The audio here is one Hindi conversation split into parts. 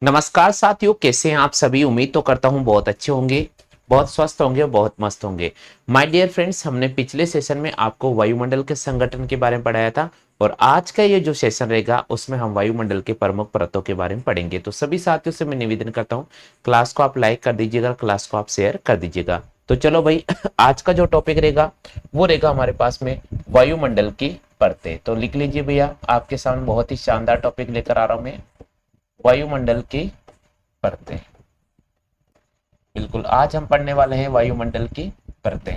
नमस्कार साथियों, कैसे हैं आप सभी। उम्मीद तो करता हूं बहुत अच्छे होंगे, बहुत स्वस्थ होंगे और बहुत मस्त होंगे। माय डियर फ्रेंड्स, हमने पिछले सेशन में आपको वायुमंडल के संगठन के बारे में पढ़ाया था और आज का ये जो सेशन रहेगा उसमें हम वायुमंडल के प्रमुख परतों के बारे में पढ़ेंगे। तो सभी साथियों से मैं निवेदन करता हूँ, क्लास को आप लाइक कर दीजिएगा, क्लास को आप शेयर कर दीजिएगा। तो चलो भाई, आज का जो टॉपिक रहेगा वो रहेगा हमारे पास में वायुमंडल की परतें। तो लिख लीजिए भैया, आपके सामने बहुत ही शानदार टॉपिक लेकर आ रहा हूं मैं, वायुमंडल की परतें। बिल्कुल, आज हम पढ़ने वाले हैं वायुमंडल की परतें।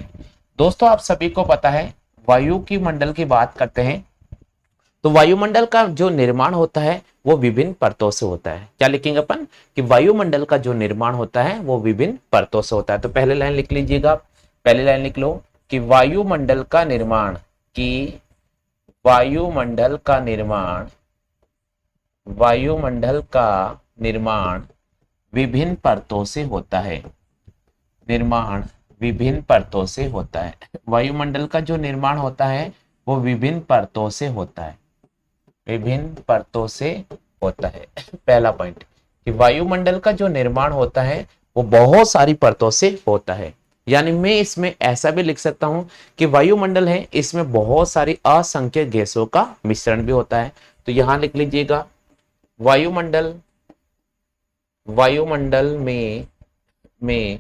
दोस्तों, आप सभी को पता है, वायु की मंडल की बात करते हैं तो वायुमंडल का जो निर्माण होता है वो विभिन्न परतों से होता है। क्या लिखेंगे अपन कि वायुमंडल का जो निर्माण होता है वो विभिन्न परतों से होता है। तो पहले लाइन लिख लीजिएगा, पहली लाइन लिख लो कि वायुमंडल का निर्माण, कि वायुमंडल का निर्माण, वायुमंडल का निर्माण विभिन्न परतों से होता है। निर्माण विभिन्न परतों से होता है। वायुमंडल का जो निर्माण होता है वो विभिन्न परतों से होता है, विभिन्न परतों से होता है। पहला पॉइंट कि वायुमंडल का जो निर्माण होता है वो बहुत सारी परतों से होता है। यानी मैं इसमें ऐसा भी लिख सकता हूं कि वायुमंडल है, इसमें बहुत सारी असंख्य गैसों का मिश्रण भी होता है। तो यहां लिख लीजिएगा, वायुमंडल, वायुमंडल में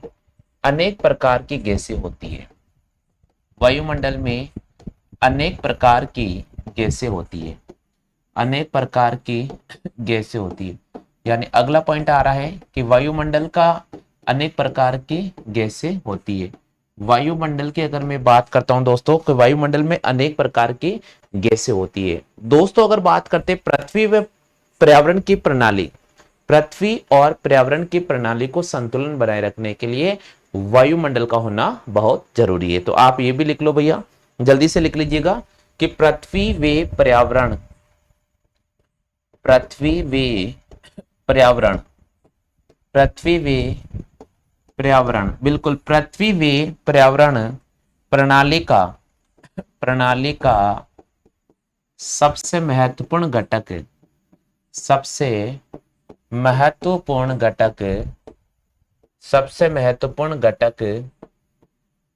अनेक प्रकार की गैसें होती है। वायुमंडल में अनेक प्रकार की गैसें होती है, अनेक प्रकार की गैसें होती है। यानी अगला पॉइंट आ रहा है कि वायुमंडल का अनेक प्रकार की गैसें होती है। वायुमंडल की अगर मैं बात करता हूं दोस्तों, तो वायुमंडल में अनेक प्रकार की गैसें होती है। दोस्तों, अगर बात करते हैं पृथ्वी व पर्यावरण की प्रणाली, पृथ्वी और पर्यावरण की प्रणाली को संतुलन बनाए रखने के लिए वायुमंडल का होना बहुत जरूरी है। तो आप ये भी लिख लो भैया, जल्दी से लिख लीजिएगा कि पृथ्वी व पर्यावरण, पृथ्वी व पर्यावरण, पृथ्वी व पर्यावरण, बिल्कुल पृथ्वी व पर्यावरण प्रणाली का, प्रणाली का सबसे महत्वपूर्ण घटक, सबसे महत्वपूर्ण घटक, सबसे महत्वपूर्ण घटक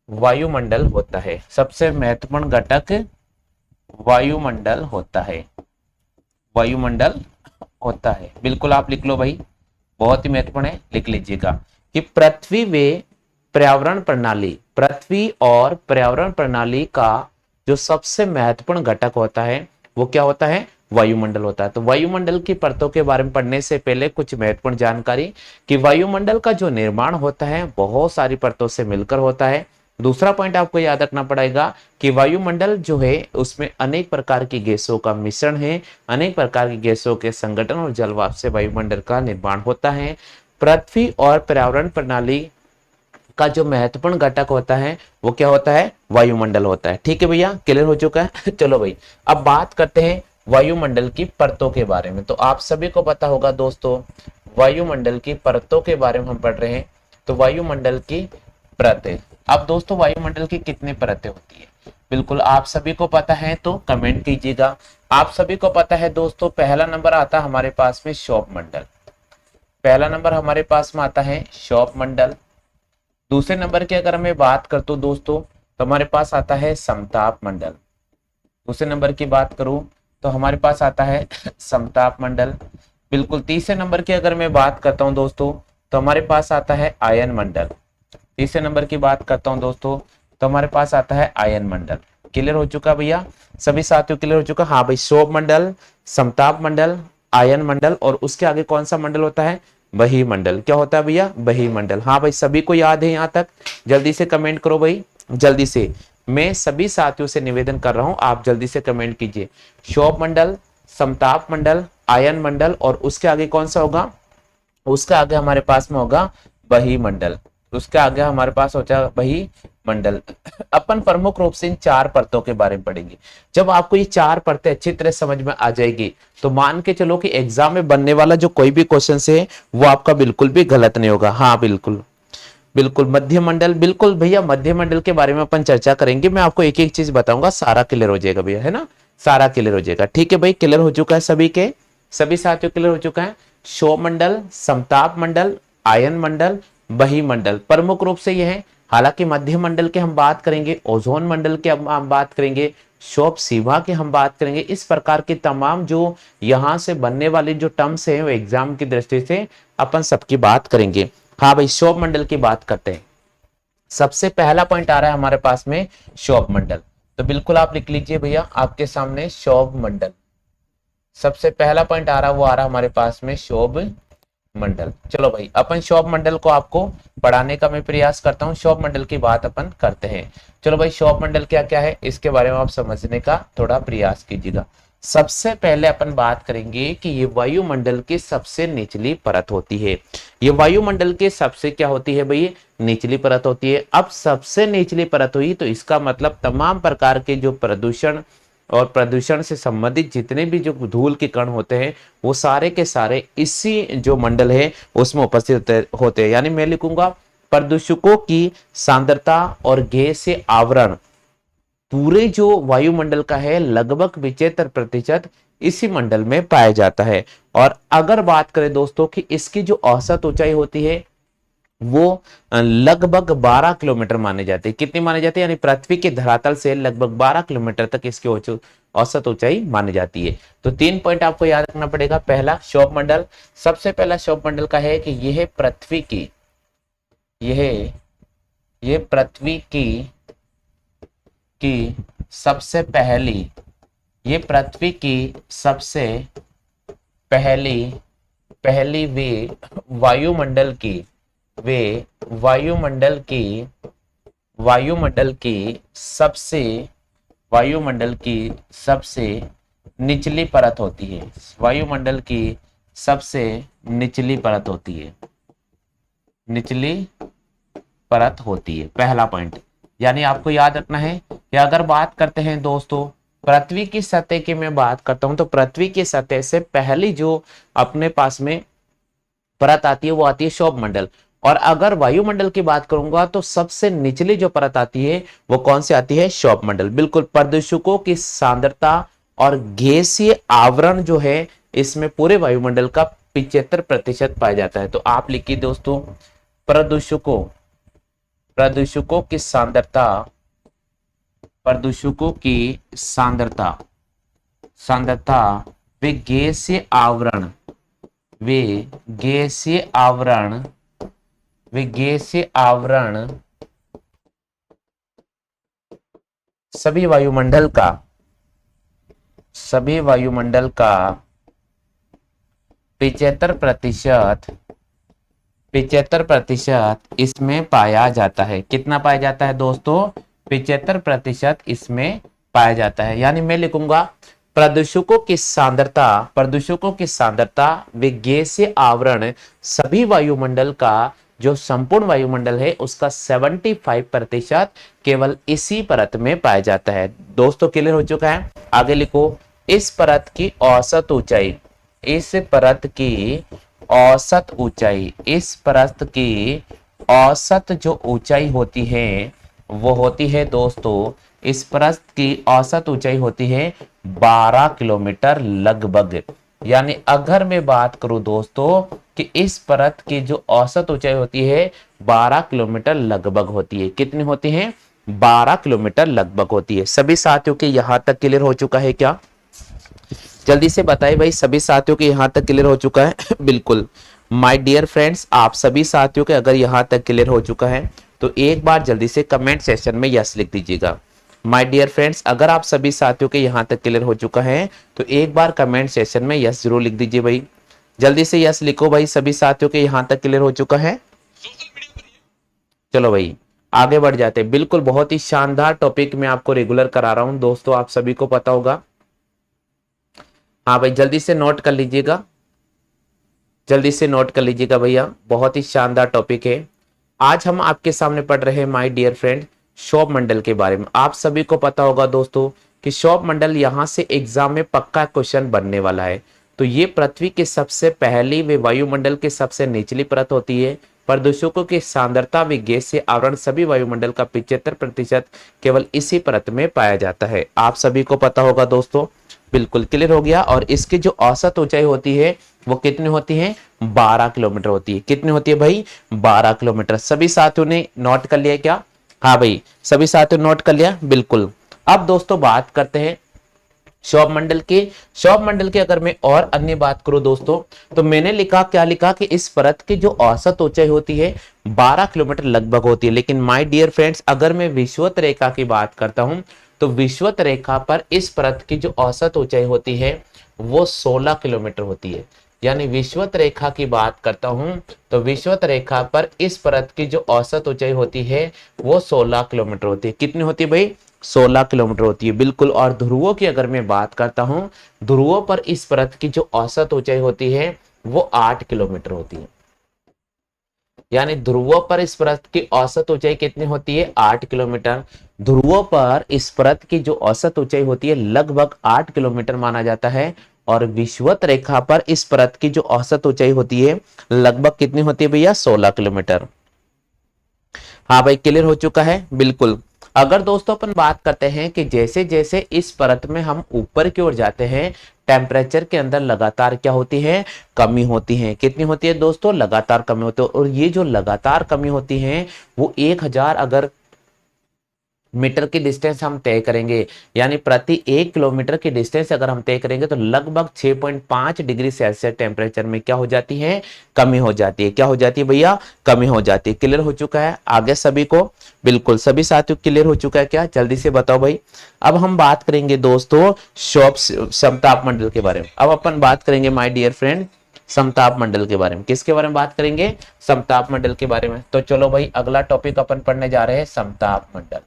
वायुमंडल होता है। सबसे महत्वपूर्ण घटक वायुमंडल होता है, वायुमंडल होता है। बिल्कुल आप लिख लो भाई, बहुत ही महत्वपूर्ण है, लिख लीजिएगा कि पृथ्वी व पर्यावरण प्रणाली, पृथ्वी और पर्यावरण प्रणाली का जो सबसे महत्वपूर्ण घटक होता है वो क्या होता है, वायुमंडल होता है। तो वायुमंडल की परतों के बारे में पढ़ने से पहले कुछ महत्वपूर्ण जानकारी कि वायुमंडल का जो निर्माण होता है बहुत सारी परतों से मिलकर होता है। दूसरा पॉइंट आपको याद रखना पड़ेगा कि वायुमंडल जो है उसमें अनेक प्रकार की गैसों का मिश्रण है, अनेक प्रकार की गैसों के संगठन और जलवाष्प से वायुमंडल का निर्माण होता है। पृथ्वी और पर्यावरण प्रणाली का जो महत्वपूर्ण घटक होता है वो क्या होता है, वायुमंडल होता है। ठीक है भैया, क्लियर हो चुका है। चलो भाई, अब बात करते हैं वायुमंडल की परतों के बारे में। तो आप सभी को पता होगा दोस्तों, वायुमंडल की परतों के बारे में हम पढ़ रहे हैं। तो वायुमंडल की परतें, अब दोस्तों वायुमंडल की कितनी परतें होती है, बिल्कुल आप सभी को पता है तो कमेंट कीजिएगा। आप सभी को पता है दोस्तों, पहला नंबर आता है हमारे पास में शोभ मंडल, पहला नंबर हमारे पास में आता है शोभ मंडल। दूसरे नंबर की अगर मैं बात करता हूं दोस्तों तो हमारे पास आता है समताप मंडल। दूसरे नंबर की बात करूं तो हमारे पास आता है समताप मंडल। बिल्कुल, तीसरे नंबर की अगर मैं बात करता हूं दोस्तों तो हमारे पास आता है आयन मंडल। तीसरे नंबर की बात करता हूं दोस्तों तो हमारे पास आता है आयन मंडल। क्लियर हो चुका भैया, सभी साथियों क्लियर हो चुका। हाँ भाई, शोभ मंडल, समताप मंडल, आयन मंडल और उसके आगे कौन सा मंडल होता है, बही मंडल। क्या होता है भैया, बही मंडल। हाँ भाई, सभी को याद है यहाँ तक, जल्दी से कमेंट करो भाई, जल्दी से। मैं सभी साथियों से निवेदन कर रहा हूं, आप जल्दी से कमेंट कीजिए। शोभ मंडल, समताप मंडल, आयन मंडल और उसके आगे कौन सा होगा, उसके आगे हमारे पास में होगा बही मंडल। उसके आगे हमारे पास होता है बही मंडल। अपन प्रमुख रूप से इन चार परतों के बारे में पढ़ेंगे। जब आपको ये चार परतें अच्छी तरह समझ में आ जाएगी तो मान के चलो कि एग्जाम में बनने वाला जो कोई भी क्वेश्चन है वो आपका बिल्कुल भी गलत नहीं होगा। हाँ बिल्कुल बिल्कुल, मध्य मंडल, बिल्कुल भैया मध्य मंडल के बारे में अपन चर्चा करेंगे। मैं आपको एक एक चीज बताऊंगा, सारा क्लियर हो जाएगा भैया, है ना, सारा क्लियर हो जाएगा। ठीक है भाई, क्लियर हो चुका है सभी के, सभी साथियों क्लियर हो चुका है। क्षोभ मंडल, समताप मंडल, आयन मंडल, बहिमंडल प्रमुख रूप से ये है। हालांकि मध्य मंडल के हम बात करेंगे, ओजोन मंडल के हम बात करेंगे, क्षोभ सीमा की हम बात करेंगे। इस प्रकार की तमाम जो यहां से बनने वाली जो टर्म्स है वो एग्जाम की दृष्टि से अपन सबकी बात करेंगे। हाँ भाई, क्षोभ मंडल की बात करते हैं। सबसे पहला पॉइंट आ रहा है हमारे पास में क्षोभ मंडल, तो बिल्कुल आप लिख लीजिए भैया आपके सामने क्षोभ मंडल। सबसे पहला पॉइंट आ रहा है वो आ रहा है हमारे पास में क्षोभ मंडल। चलो भाई, अपन क्षोभ मंडल को आपको पढ़ाने का मैं प्रयास करता हूँ। क्षोभ मंडल की बात अपन करते हैं। चलो भाई, क्षोभ मंडल क्या क्या है इसके बारे में आप समझने का थोड़ा प्रयास कीजिएगा। सबसे पहले अपन बात करेंगे कि ये वायुमंडल की सबसे निचली परत होती है। ये वायुमंडल के सबसे क्या होती है भाई, निचली परत होती है। अब सबसे निचली परत हुई तो इसका मतलब तमाम प्रकार के जो प्रदूषण और प्रदूषण से संबंधित जितने भी जो धूल के कण होते हैं वो सारे के सारे इसी जो मंडल है उसमें उपस्थित होते हैं। यानी मैं लिखूंगा प्रदूषकों की सांद्रता और गैस से आवरण पूरे जो वायुमंडल का है लगभग 75% इसी मंडल में पाया जाता है। और अगर बात करें दोस्तों कि इसकी जो औसत ऊंचाई होती है वो लगभग 12 किलोमीटर माने जाते हैं। कितनी माने जाती है, यानी पृथ्वी के धरातल से लगभग 12 किलोमीटर तक इसकी औसत ऊंचाई मानी जाती है। तो 3 पॉइंट आपको याद रखना पड़ेगा। पहला, क्षोभ मंडल। सबसे पहला क्षोभ मंडल का है कि यह पृथ्वी की यह पृथ्वी की सबसे पहली ये पृथ्वी की सबसे पहली पहली वे वायुमंडल की सबसे निचली परत होती है। वायुमंडल की सबसे निचली परत होती है, निचली परत होती है। पहला पॉइंट, यानी आपको याद रखना है कि अगर बात करते हैं दोस्तों पृथ्वी की सतह की मैं बात करता हूं तो पृथ्वी की सतह से पहली जो अपने पास में परत आती है वो आती है क्षोभ मंडल। और अगर वायुमंडल की बात करूंगा तो सबसे निचली जो परत आती है वो कौन सी आती है, क्षोभ मंडल। बिल्कुल, प्रदूषकों की सांद्रता और गैसीय आवरण जो है इसमें पूरे वायुमंडल का 75% पाया जाता है। तो आप लिखिए दोस्तों, प्रदूषकों की सांद्रता, प्रदूषकों की सांद्रता वे गैसीय आवरण सभी वायुमंडल का 75% इसमें पाया जाता है। कितना पाया जाता है दोस्तों, 75% इसमें पाया जाता है। यानी मैं लिखूंगा प्रदूषकों की सांद्रता व गैसीय आवरण सभी वायुमंडल का जो संपूर्ण वायुमंडल है उसका 75% केवल इसी परत में पाया जाता है। दोस्तों क्लियर हो चुका है। आगे लिखो, इस परत की औसत ऊंचाई, जो ऊंचाई होती है वो होती है दोस्तों, इस परत की औसत ऊंचाई होती है 12 किलोमीटर लगभग। यानी अगर मैं बात करूं दोस्तों कि इस परत की जो औसत ऊंचाई होती है 12 किलोमीटर लगभग होती है। कितनी होती है, 12 किलोमीटर लगभग होती है। सभी साथियों के यहां तक क्लियर हो चुका है क्या, जल्दी से बताइए भाई, सभी साथियों के यहां तक क्लियर हो चुका है? बिल्कुल माय डियर फ्रेंड्स, आप सभी साथियों के अगर यहां तक क्लियर हो चुका है तो एक बार जल्दी से कमेंट सेक्शन में यस लिख दीजिएगा। माय डियर फ्रेंड्स, अगर आप सभी साथियों के यहां तक क्लियर हो चुका है तो एक बार कमेंट सेक्शन में यस जरूर लिख दीजिए भाई। जल्दी से यस लिखो भाई, सभी साथियों के यहां तक क्लियर हो चुका है। चलो भाई आगे बढ़ जाते हैं। बिल्कुल बहुत ही शानदार टॉपिक मैं आपको रेगुलर करा रहा हूं दोस्तों, आप सभी को पता होगा। हाँ भाई जल्दी से नोट कर लीजिएगा, जल्दी से नोट कर लीजिएगा भैया, बहुत ही शानदार टॉपिक है। आज हम आपके सामने पढ़ रहे हैं माय डियर फ्रेंड क्षोभ मंडल के बारे में। आप सभी को पता होगा दोस्तों कि क्षोभ मंडल यहां से एग्जाम में पक्का क्वेश्चन बनने वाला है। तो ये पृथ्वी के सबसे पहली व वायुमंडल की सबसे निचली परत होती है। प्रदूषकों की सांद्रता व गैस से आवरण सभी वायुमंडल का 75% केवल इसी परत में पाया जाता है। आप सभी को पता होगा दोस्तों। बिल्कुल क्लियर हो गया। और इसकी जो औसत ऊंचाई होती है वो कितनी होती है, 12 किलोमीटर होती है। कितनी होती है भाई, 12 किलोमीटर। सभी साथियों ने नोट कर लिया क्या? हाँ भाई, सभी साथियों ने नोट कर लिया, बिल्कुल। अब दोस्तों बात करते हैं शॉप मंडल के। शॉप मंडल के अगर मैं और अन्य बात करूं दोस्तों, तो मैंने लिखा, क्या लिखा कि इस परत की जो औसत ऊंचाई होती है 12 किलोमीटर लगभग होती है। लेकिन माय डियर फ्रेंड्स, अगर मैं विषुवत रेखा की बात करता हूं, तो विषुवत रेखा पर इस परत की जो औसत ऊंचाई होती है वो 16 किलोमीटर होती है। यानी विषुवत रेखा की बात करता हूं, तो विषुवत रेखा पर इस परत की जो औसत ऊंचाई होती है वो 16 किलोमीटर होती है। कितनी होती है भाई, 16 किलोमीटर होती है, बिल्कुल। और ध्रुवों की अगर मैं बात करता हूं, ध्रुवों पर इस परत की जो औसत ऊंचाई होती है वो 8 किलोमीटर होती है। यानी ध्रुवों पर इस परत की औसत ऊंचाई कितनी होती है, 8 किलोमीटर। ध्रुवों पर इस परत की जो औसत ऊंचाई होती है लगभग 8 किलोमीटर माना जाता है। और विषुवत रेखा पर इस परत की जो औसत ऊंचाई होती है लगभग कितनी होती है भैया, 16 किलोमीटर। हाँ भाई, क्लियर हो चुका है, बिल्कुल। अगर दोस्तों अपन बात करते हैं कि जैसे जैसे इस परत में हम ऊपर की ओर जाते हैं, टेम्परेचर के अंदर लगातार क्या होती है, कमी होती है। कितनी होती है दोस्तों, लगातार कमी होती है। और ये जो लगातार कमी होती है वो 1000 अगर मीटर की डिस्टेंस हम तय करेंगे, यानी प्रति 1 किलोमीटर की डिस्टेंस अगर हम तय करेंगे, तो लगभग 6.5 डिग्री सेल्सियस टेम्परेचर में क्या हो जाती है, कमी हो जाती है। क्या हो जाती है भैया, कमी हो जाती है। क्लियर हो चुका है आगे सभी को, बिल्कुल सभी साथियों क्लियर हो चुका है क्या, जल्दी से बताओ भाई। अब हम बात करेंगे दोस्तों शॉप समताप मंडल के बारे में। अब अपन बात करेंगे माय डियर फ्रेंड समताप मंडल के बारे में। किसके बारे में बात करेंगे, समताप मंडल के बारे में। तो चलो भाई, अगला टॉपिक अपन पढ़ने जा रहे हैं समताप मंडल।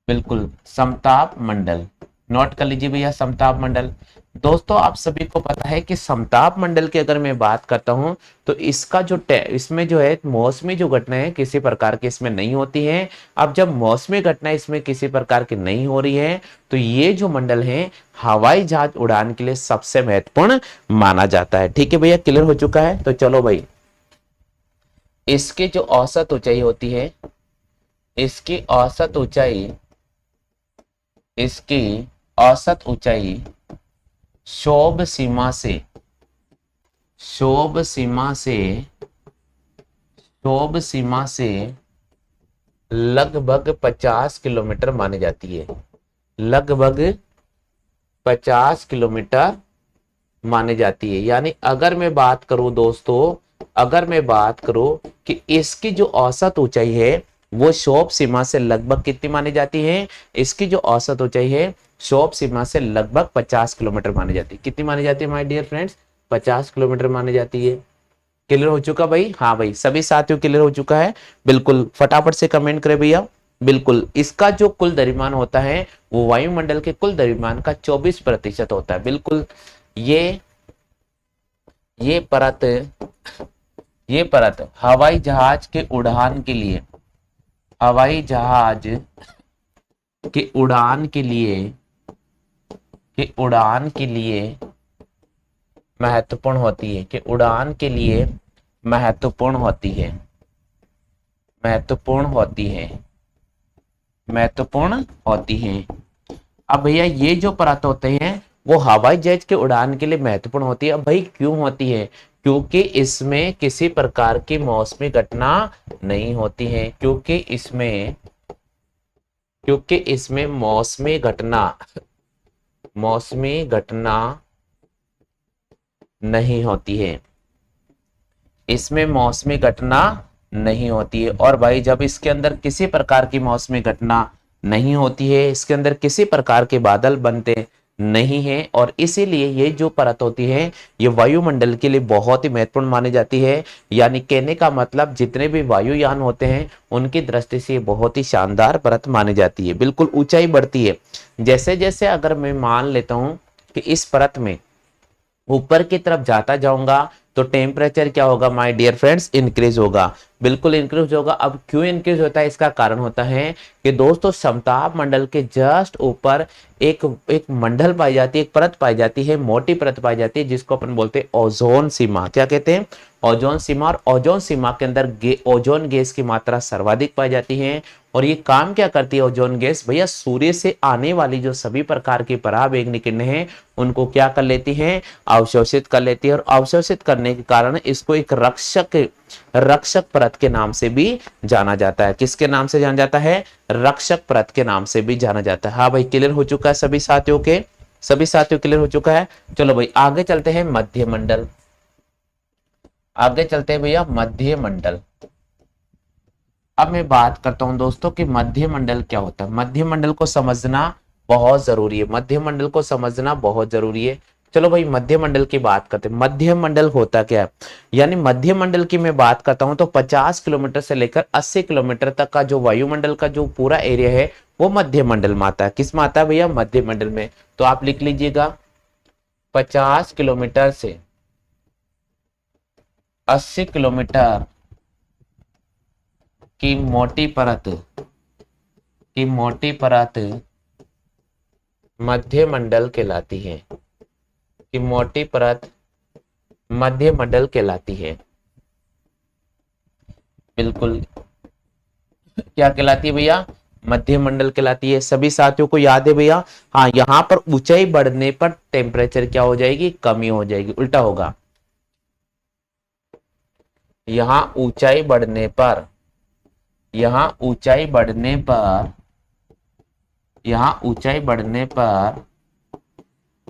बिल्कुल, समताप मंडल नोट कर लीजिए भैया, समताप मंडल। दोस्तों आप सभी को पता है कि समताप मंडल की अगर मैं बात करता हूं, तो इसका जो इसमें जो है मौसमी जो घटनाएं किसी प्रकार की इसमें नहीं होती हैं। अब जब मौसमी घटनाएं इसमें किसी प्रकार की नहीं हो रही है, तो ये जो मंडल है हवाई जहाज उड़ान के लिए सबसे महत्वपूर्ण माना जाता है। ठीक है भैया, क्लियर हो चुका है। तो चलो भाई, इसकी जो औसत ऊंचाई होती है, इसकी औसत ऊंचाई, इसकी औसत ऊंचाई शोभ सीमा से, शोभ सीमा से, शोभ सीमा से लगभग 50 किलोमीटर मानी जाती है। लगभग 50 किलोमीटर मानी जाती है। यानी अगर मैं बात करूं दोस्तों, अगर मैं बात करूं कि इसकी जो औसत ऊंचाई है वो शोभ सीमा से लगभग कितनी मानी जाती है, इसकी जो औसत ऊंचाई है शोभ सीमा से लगभग 50 किलोमीटर मानी जाती है। कितनी मानी जाती है माय डियर फ्रेंड्स, 50 किलोमीटर मानी जाती है। क्लियर हो चुका भाई, हाँ भाई सभी साथियों क्लियर हो चुका है, बिल्कुल फटाफट से कमेंट करें भैया। बिल्कुल, इसका जो कुल द्रव्यमान होता है वो वायुमंडल के कुल द्रव्यमान का 24% होता है। बिल्कुल, ये परत, ये परत हवाई जहाज के उड़ान के लिए, हवाई जहाज के उड़ान के लिए, के उड़ान के लिए महत्वपूर्ण होती है, कि उड़ान के लिए महत्वपूर्ण होती है, महत्वपूर्ण होती है, महत्वपूर्ण होती है। अब भैया ये जो परत होते हैं वो हवाई जहाज के उड़ान के लिए महत्वपूर्ण होती है। अब भाई क्यों होती है, क्योंकि इसमें किसी प्रकार की मौसमी घटना नहीं होती है। क्योंकि इसमें मौसमी घटना, मौसमी घटना नहीं होती है, इसमें मौसमी घटना नहीं होती है। और भाई जब इसके अंदर किसी प्रकार की मौसमी घटना नहीं होती है, इसके अंदर किसी प्रकार के बादल बनते नहीं है, और इसीलिए ये जो परत होती है ये वायुमंडल के लिए बहुत ही महत्वपूर्ण मानी जाती है। यानी कहने का मतलब जितने भी वायुयान होते हैं उनकी दृष्टि से बहुत ही शानदार परत मानी जाती है। बिल्कुल ऊंचाई बढ़ती है जैसे जैसे, अगर मैं मान लेता हूं कि इस परत में ऊपर की तरफ जाता जाऊंगा तो टेम्परेचर क्या होगा माय डियर फ्रेंड्स, इंक्रीज होगा। बिल्कुल इंक्रीज होगा। अब क्यों इंक्रीज होता है, इसका कारण होता है कि दोस्तों समताप मंडल के जस्ट ऊपर एक एक मंडल पाई जाती है, एक परत पाई जाती है, मोटी परत पाई जाती है, जिसको अपन बोलते हैं ओजोन सीमा। क्या कहते हैं? ओजोन सीमा। और ओजोन सीमा के अंदर ओजोन गैस की मात्रा सर्वाधिक पाई जाती है। और ये काम क्या करती है ओजोन गैस भैया? सूर्य से आने वाली जो सभी प्रकार की पराबैंगनी किरणें हैं उनको क्या कर लेती हैं? अवशोषित कर लेती है। और अवशोषित करने के कारण इसको एक रक्षक रक्षक परत के नाम से भी जाना जाता है। किसके नाम से जाना जाता है? रक्षक परत के नाम से भी जाना जाता है। हाँ भाई, क्लियर हो चुका है सभी साथियों के? सभी साथियों क्लियर हो चुका है? चलो भाई आगे चलते हैं मध्य मंडल। आगे चलते हैं भैया मध्य मंडल। अब मैं बात करता हूं दोस्तों कि मध्य मंडल क्या होता है। मध्य मंडल को समझना बहुत जरूरी है। मध्य मंडल को समझना बहुत जरूरी है। चलो भाई मध्य मंडल की बात करते हैं। मध्य मंडल होता क्या है? यानी मध्य मंडल की मैं बात करता हूं तो 50 किलोमीटर से लेकर 80 किलोमीटर तक का जो वायुमंडल का जो पूरा एरिया है वो मध्य मंडल में आता है। किस में आता है भैया? मध्य मंडल में। तो आप लिख लीजिएगा 50 किलोमीटर से 80 किलोमीटर की मोटी परत मध्य मंडल कहलाती है। कि मोटी परत मध्य मंडल कहलाती है। बिल्कुल क्या कहलाती है भैया? मध्य मंडल कहलाती है। सभी साथियों को याद है भैया? हाँ, यहां पर ऊंचाई बढ़ने पर टेम्परेचर क्या हो जाएगी? कमी हो जाएगी। उल्टा होगा। यहां ऊंचाई बढ़ने पर यहां ऊंचाई बढ़ने पर यहां ऊंचाई बढ़ने पर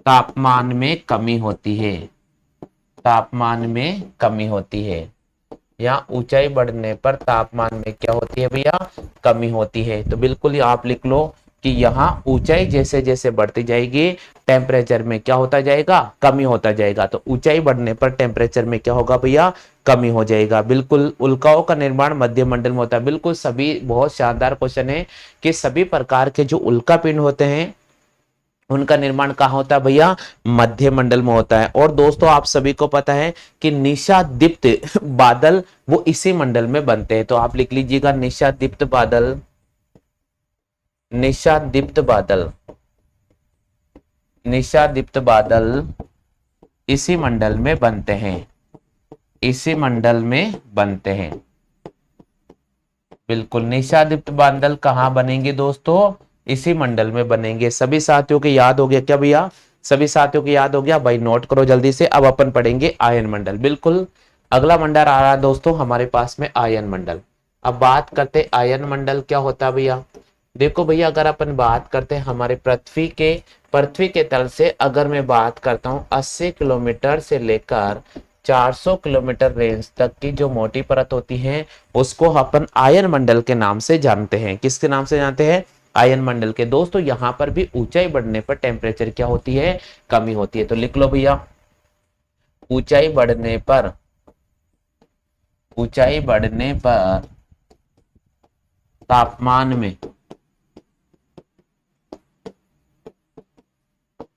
तापमान में कमी होती है। तापमान में कमी होती है। यहाँ ऊंचाई बढ़ने पर तापमान में क्या होती है भैया? कमी होती है। तो बिल्कुल आप लिख लो कि यहाँ ऊंचाई जैसे जैसे बढ़ती जाएगी टेम्परेचर में क्या होता जाएगा? कमी होता जाएगा। तो ऊंचाई बढ़ने पर टेम्परेचर में क्या होगा भैया? कमी हो जाएगा। बिल्कुल उल्काओं का निर्माण मध्य मंडल में होता है। बिल्कुल सभी, बहुत शानदार क्वेश्चन है कि सभी प्रकार के जो उल्का पिंड होते हैं उनका निर्माण कहाँ होता है भैया? मध्य मंडल में होता है। और दोस्तों आप सभी को पता है कि निशादीप्त बादल वो इसी मंडल में बनते हैं। तो आप लिख लीजिएगा निशादीप्त बादल। निशादीप्त बादल निशादीप्त बादल इसी मंडल में बनते हैं। इसी मंडल में बनते हैं। बिल्कुल निशादीप्त बादल कहाँ बनेंगे दोस्तों? इसी मंडल में बनेंगे। सभी साथियों के याद हो गया क्या भैया? सभी साथियों को याद हो गया भाई? नोट करो जल्दी से। अब अपन पढ़ेंगे आयन मंडल। बिल्कुल अगला मंडल आ रहा है दोस्तों हमारे पास में, आयन मंडल। अब बात करते आयन मंडल क्या होता है भैया? देखो भैया, अगर अपन बात करते हैं हमारे पृथ्वी के तल से अगर मैं बात करता हूँ 80 किलोमीटर से लेकर 400 किलोमीटर रेंज तक की जो मोटी परत होती है उसको अपन आयन मंडल के नाम से जानते हैं। किसके नाम से जानते हैं? आयन मंडल के। दोस्तों यहां पर भी ऊंचाई बढ़ने पर टेम्परेचर क्या होती है? कमी होती है। तो लिख लो भैया, ऊंचाई बढ़ने पर तापमान में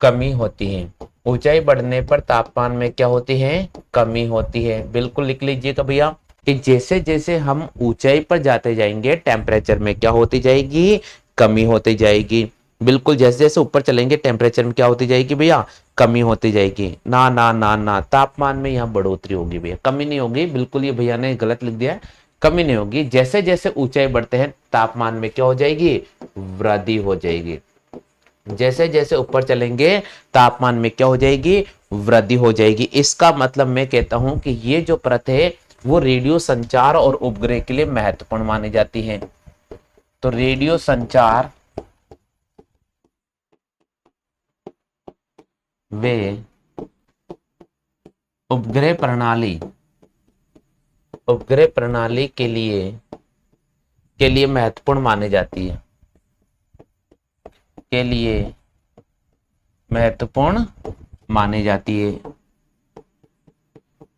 कमी होती है। ऊंचाई बढ़ने पर तापमान में क्या होती है? कमी होती है। बिल्कुल लिख लीजिएगा भैया कि जैसे जैसे हम ऊंचाई पर जाते जाएंगे टेम्परेचर में क्या होती जाएगी? कमी होती जाएगी। बिल्कुल जैसे जैसे ऊपर चलेंगे टेम्परेचर में क्या होती जाएगी भैया? कमी होती जाएगी। ना ना ना ना, तापमान में यहाँ बढ़ोतरी होगी भैया, कमी नहीं होगी। बिल्कुल ये भैया ने गलत लिख दिया है, कमी नहीं होगी। जैसे जैसे ऊंचाई बढ़ते हैं तापमान में क्या हो जाएगी? वृद्धि हो जाएगी। जैसे जैसे ऊपर चलेंगे तापमान में क्या हो जाएगी? वृद्धि हो जाएगी। इसका मतलब मैं कहता हूं कि ये जो परत है वो रेडियो संचार और उपग्रह के लिए महत्वपूर्ण मानी जाती है। तो रेडियो संचार वे उपग्रह प्रणाली के लिए महत्वपूर्ण मानी जाती है। के लिए महत्वपूर्ण मानी जाती है।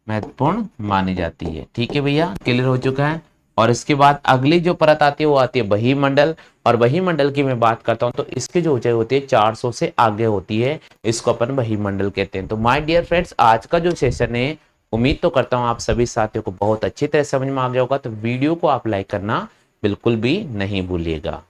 महत्वपूर्ण मानी जाती है। ठीक है भैया, क्लियर हो चुका है। और इसके बाद अगली जो परत आती है वो आती है बहिमंडल। और बहिमंडल की मैं बात करता हूं तो इसकी जो ऊंचाई होती है 400 से आगे होती है। इसको अपन बहिमंडल कहते हैं। तो माय डियर फ्रेंड्स, आज का जो सेशन है उम्मीद तो करता हूं आप सभी साथियों को बहुत अच्छी तरह समझ में आ गया होगा। तो वीडियो को आप लाइक करना बिल्कुल भी नहीं भूलिएगा।